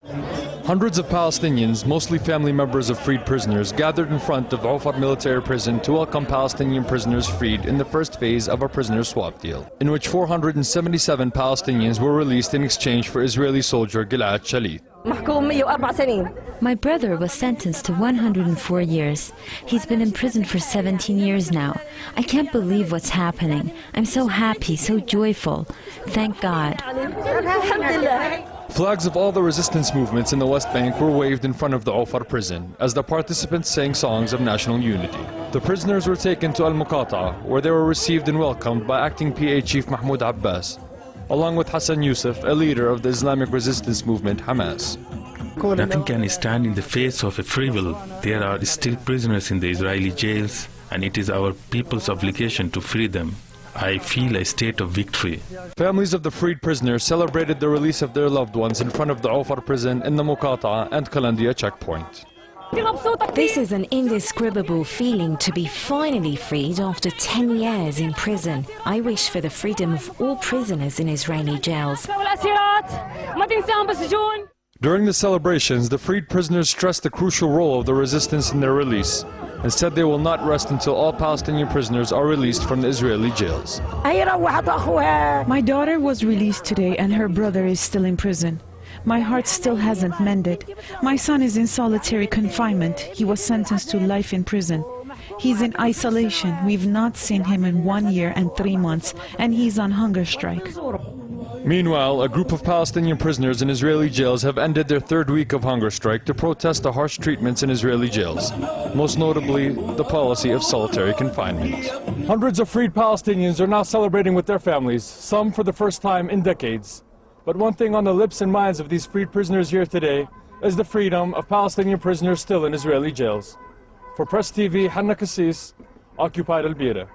Hundreds of Palestinians, mostly family members of freed prisoners, gathered in front of Ofar military prison to welcome Palestinian prisoners freed in the first phase of a prisoner swap deal, in which 477 Palestinians were released in exchange for Israeli soldier Gilad Shalit. My brother was sentenced to 104 years. He's been in prison for 17 years now. I can't believe what's happening. I'm so happy, so joyful. Thank God. Flags of all the resistance movements in the West Bank were waved in front of the Ofar prison as the participants sang songs of national unity. The prisoners were taken to Al-Muqata'a, where they were received and welcomed by acting PA Chief Mahmoud Abbas, along with Hassan Youssef, a leader of the Islamic resistance movement Hamas. Nothing can stand in the face of a free will. There are still prisoners in the Israeli jails, and it is our people's obligation to free them. I feel a state of victory. Families of the freed prisoners celebrated the release of their loved ones in front of the Ofar prison in the Muqata'a and Qalandiya checkpoint. This is an indescribable feeling to be finally freed after 10 years in prison. I wish for the freedom of all prisoners in Israeli jails. During the celebrations, the freed prisoners stressed the crucial role of the resistance in their release and said they will not rest until all Palestinian prisoners are released from the Israeli jails. My daughter was released today and her brother is still in prison. My heart still hasn't mended. My son is in solitary confinement. He was sentenced to life in prison. He's in isolation. We've not seen him in 1 year and 3 months, and he's on hunger strike. Meanwhile, a group of Palestinian prisoners in Israeli jails have ended their third week of hunger strike to protest the harsh treatments in Israeli jails, most notably the policy of solitary confinement. Hundreds of freed Palestinians are now celebrating with their families, some for the first time in decades. But one thing on the lips and minds of these freed prisoners here today is the freedom of Palestinian prisoners still in Israeli jails. For Press TV, Hanna Kassis, Occupied Al-Bira.